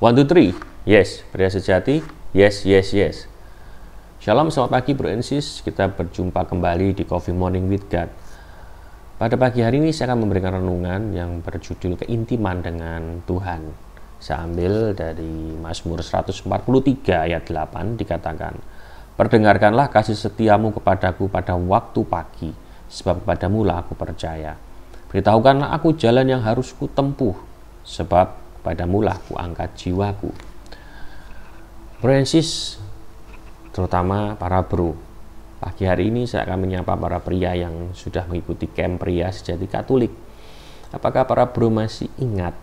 One, two, three. Yes, pria sejati. Yes, yes, yes. Shalom, selamat pagi Bro and Sis. Kita berjumpa kembali di Coffee Morning with God. Pada pagi hari ini saya akan memberikan renungan yang berjudul Keintiman dengan Tuhan. Saya ambil dari Mazmur 143 ayat 8 dikatakan, "Perdengarkanlah kasih setiamu kepadaku pada waktu pagi, sebab kepadamulah aku percaya. Beritahukanlah aku jalan yang harus kutempuh, sebab kepadamulah ku angkat jiwaku." Bro and Sis, terutama para bro, pagi hari ini saya akan menyapa para pria yang sudah mengikuti camp pria sejati Katolik. Apakah para bro masih ingat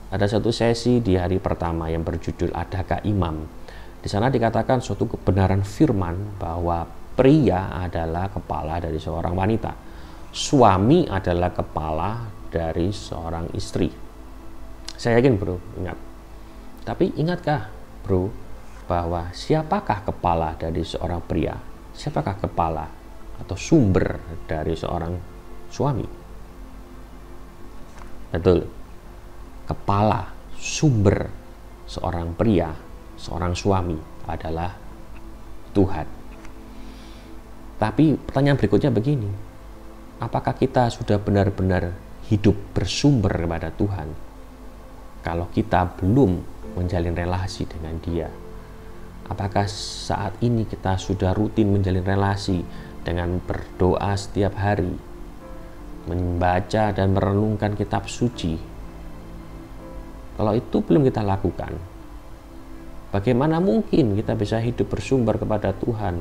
ada satu sesi di hari pertama yang berjudul Adakah Imam? Di sana dikatakan suatu kebenaran firman bahwa pria adalah kepala dari seorang wanita, suami adalah kepala dari seorang istri. Saya yakin bro, ingat. Tapi ingatkah bro bahwa siapakah kepala dari seorang pria? Siapakah kepala atau sumber dari seorang suami? Betul. Kepala, sumber seorang pria, seorang suami adalah Tuhan. Tapi pertanyaan berikutnya begini, apakah kita sudah benar-benar hidup bersumber kepada Tuhan kalau kita belum menjalin relasi dengan Dia? Apakah saat ini kita sudah rutin menjalin relasi dengan berdoa setiap hari, membaca dan merenungkan kitab suci? Kalau itu belum kita lakukan, bagaimana mungkin kita bisa hidup bersumber kepada Tuhan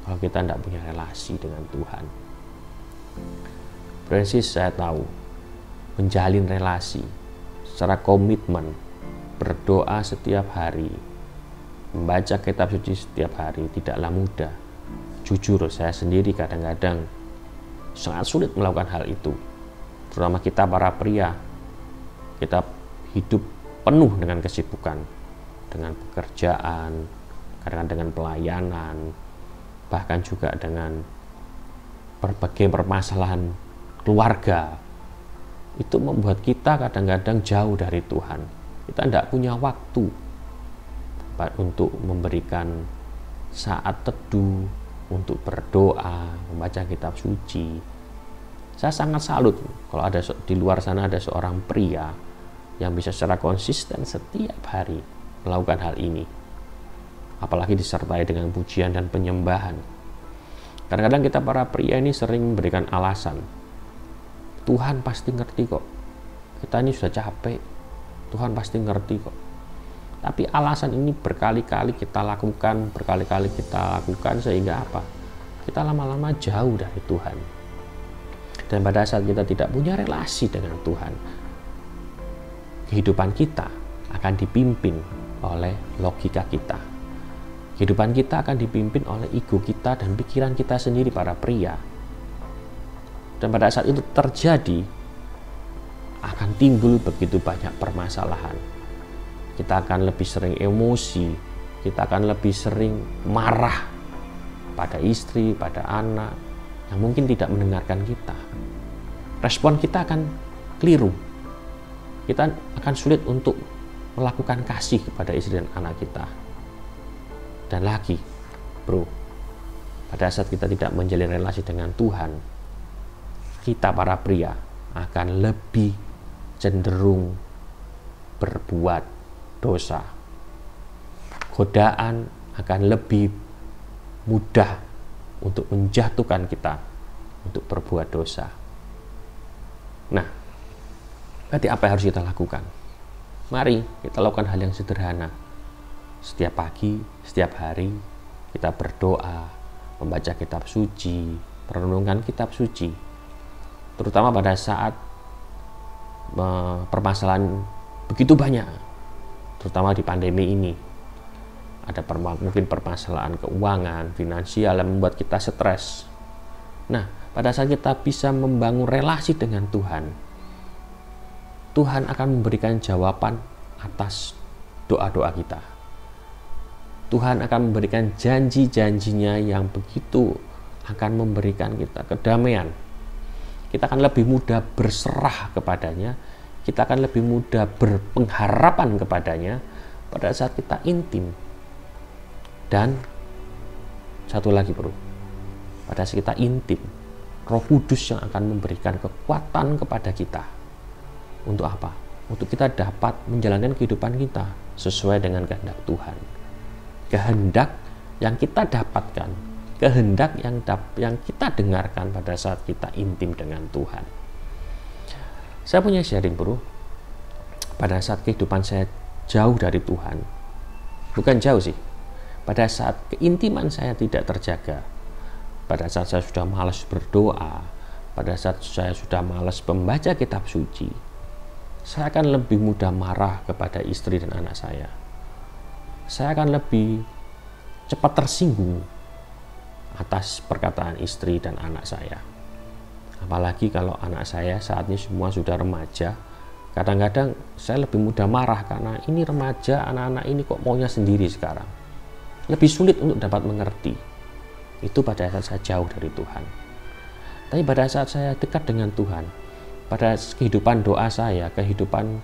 kalau kita tidak punya relasi dengan Tuhan? Francis, saya tahu menjalin relasi secara komitmen, berdoa setiap hari, membaca kitab suci setiap hari tidaklah mudah. Jujur, saya sendiri kadang-kadang sangat sulit melakukan hal itu. Terutama kita para pria, kita hidup penuh dengan kesibukan, dengan pekerjaan, kadang-kadang dengan pelayanan, bahkan juga dengan berbagai permasalahan keluarga. Itu membuat kita kadang-kadang jauh dari Tuhan. Kita tidak punya waktu untuk memberikan saat teduh, untuk berdoa, membaca kitab suci. Saya sangat salut kalau ada di luar sana ada seorang pria yang bisa secara konsisten setiap hari melakukan hal ini. Apalagi disertai dengan pujian dan penyembahan. Kadang-kadang kita para pria ini sering memberikan alasan, Tuhan pasti ngerti kok, kita ini sudah capek, Tuhan pasti ngerti kok. Tapi alasan ini berkali-kali kita lakukan sehingga apa? Kita lama-lama jauh dari Tuhan. Dan pada saat kita tidak punya relasi dengan Tuhan, kehidupan kita akan dipimpin oleh logika kita. Kehidupan kita akan dipimpin oleh ego kita dan pikiran kita sendiri para pria. Dan pada saat itu terjadi, akan timbul begitu banyak permasalahan. Kita akan lebih sering emosi, kita akan lebih sering marah pada istri, pada anak yang mungkin tidak mendengarkan kita. Respon kita akan keliru. Kita akan sulit untuk melakukan kasih kepada istri dan anak kita. Dan lagi, bro, pada saat kita tidak menjalin relasi dengan Tuhan, kita para pria akan lebih cenderung berbuat dosa. Godaan akan lebih mudah untuk menjatuhkan kita untuk berbuat dosa. Nah, berarti apa yang harus kita lakukan? Mari kita lakukan hal yang sederhana. Setiap pagi, setiap hari, kita berdoa, membaca kitab suci, merenungkan kitab suci. Terutama pada saat permasalahan begitu banyak, terutama di pandemi ini. Ada mungkin permasalahan keuangan, finansial yang membuat kita stres. Nah, pada saat kita bisa membangun relasi dengan Tuhan, Tuhan akan memberikan jawaban atas doa-doa kita. Tuhan akan memberikan janji-janjinya yang begitu akan memberikan kita kedamaian. Kita akan lebih mudah berserah kepadanya, kita akan lebih mudah berpengharapan kepadanya, pada saat kita intim. Dan satu lagi bro, pada saat kita intim, Roh Kudus yang akan memberikan kekuatan kepada kita. Untuk apa? Untuk kita dapat menjalankan kehidupan kita sesuai dengan kehendak Tuhan. Kehendak yang kita dapatkan, kehendak yang kita dengarkan pada saat kita intim dengan Tuhan. Saya punya sharing bro, pada saat kehidupan saya jauh dari Tuhan, bukan jauh sih, pada saat keintiman saya tidak terjaga, pada saat saya sudah malas berdoa, pada saat saya sudah malas membaca kitab suci, saya akan lebih mudah marah kepada istri dan anak saya. Saya akan lebih cepat tersinggung atas perkataan istri dan anak saya. Apalagi kalau anak saya saat ini semua sudah remaja. Kadang-kadang saya lebih mudah marah karena ini remaja, anak-anak ini kok maunya sendiri sekarang. Lebih sulit untuk dapat mengerti. Itu pada saat saya jauh dari Tuhan. Tapi pada saat saya dekat dengan Tuhan, pada kehidupan doa saya, kehidupan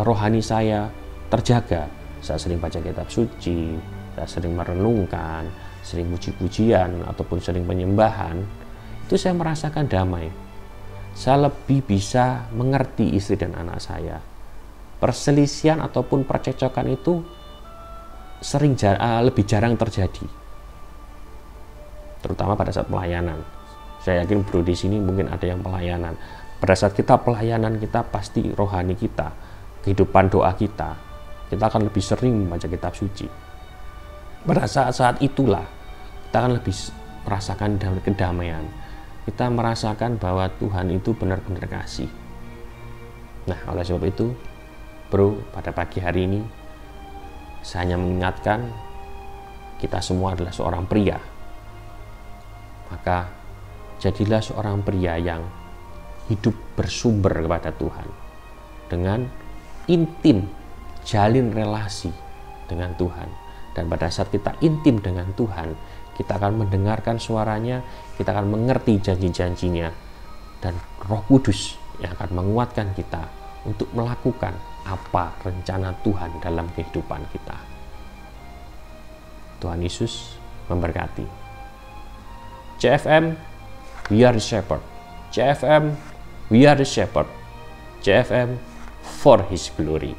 rohani saya terjaga. Saya sering baca kitab suci, saya sering merenungkan, sering puji-pujian ataupun sering penyembahan. Itu saya merasakan damai. Saya lebih bisa mengerti istri dan anak saya. Perselisihan ataupun percekcokan itu lebih jarang terjadi. Terutama pada saat pelayanan. Saya yakin bro di sini mungkin ada yang pelayanan. Pada saat kita pelayanan, kita pasti rohani kita, kehidupan doa kita akan lebih sering membaca kitab suci. Pada saat-saat itulah kita akan lebih merasakan kedamaian. Kita merasakan bahwa Tuhan itu benar-benar kasih. Nah, oleh sebab itu, bro, pada pagi hari ini saya hanya mengingatkan kita semua adalah seorang pria. Maka jadilah seorang pria yang hidup bersumber kepada Tuhan. Dengan intim, jalin relasi dengan Tuhan. Dan pada saat kita intim dengan Tuhan, kita akan mendengarkan suaranya, kita akan mengerti janji-janjinya, dan Roh Kudus yang akan menguatkan kita untuk melakukan apa rencana Tuhan dalam kehidupan kita. Tuhan Yesus memberkati. CFM, we are the shepherd. CFM, we are the shepherd. CFM, for His glory.